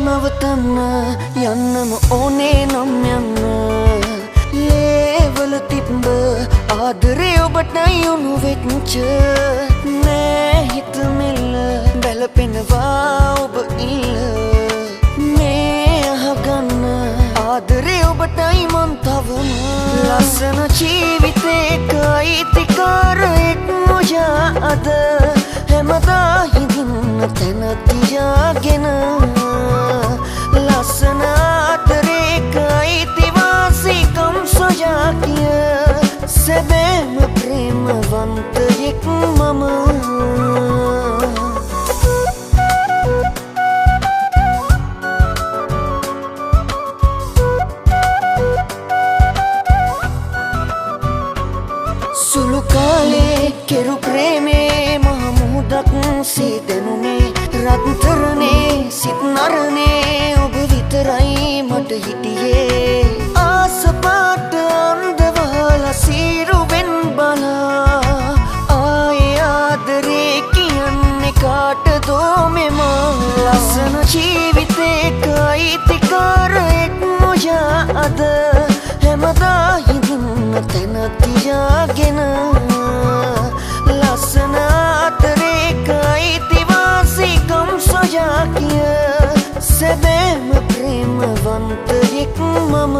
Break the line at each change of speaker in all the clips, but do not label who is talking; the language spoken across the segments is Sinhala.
නවතන්න යන්නම ඕනේ නම් යන්න ලේවල තිබ්බ ආදරේ ඔබට යොමු වෙච්ච නෑ හිතමිල්ල බැලපෙනවා ඔබ ඉල්ල මේ අහගන්න ආදරේ ඔබටයි මන් තවම ලස්සන ජීවිතේක අයිතිකාරයෙක් නොයා අද හැමදා හිඳින්න තැන තියාගෙන ලස්සන ආදරේක අයිතිවාසිකම් සොයා කිය සැබෑම ප්‍රේමවන්තයෙක් මම සුළු කාලේ කෙරු ප්‍රේමේ මහමුහුදක් සීදනුනේ රත්තරනේ සිත් නරනේ ඔබ විතරයි මට හිටියේ ආසපාට අන්දවලා සීරුවෙන් බලා ආයේ ආදරේ කියන්නේ කාටදෝ මෙම ලස්සන ජීවිතේක අයිතිකාරයෙක් නොයා අද හැමදා හිඳින්න තැන තියාගෙන ලස්සන ආදරේක අයිතිවාසිකම් සොයා කිය සැබෑම ප්‍රේමවන්තයෙක් මම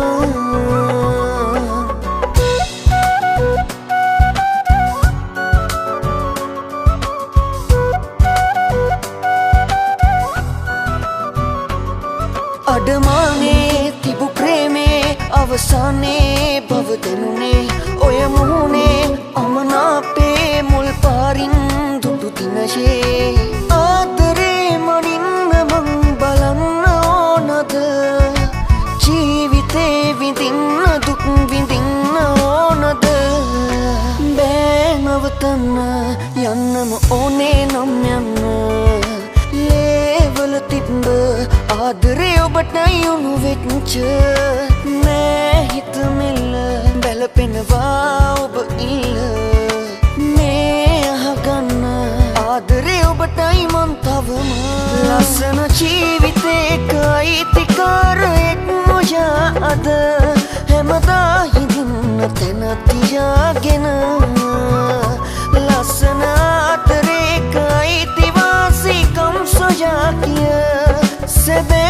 අඩමානේ තිබු ප්‍රේමේ අවසානේ බව දෙනුනේ ඔය මුහුණේ අමනාපේ මුල් පාරින් දුටු දිනශේ ආදරේ මනින්න මං බලන්න ඕනද ජීවිතේ විඳින්න දුක් විඳින්න ඕනද බෑ නවතන්න යන්නම ඕනේ නම් යන්න ලේවල තිබ්බ ආදරේ ඔබට යොමු වෙච්ච නෑ හිතමිල්ල බැලපෙනවා ඔබ ඉල්ල මේ අහගන්න ආදරේ ඔබටයි මන් තවම ලස්සන ජීවිතේක අයිතිකාරයෙක් නොයා අද හැමදා හිඳින්න තැන තියාගෙන ලස්සන ආදරේක අයිතිවාසිකම් සොයා කිය සැබෑ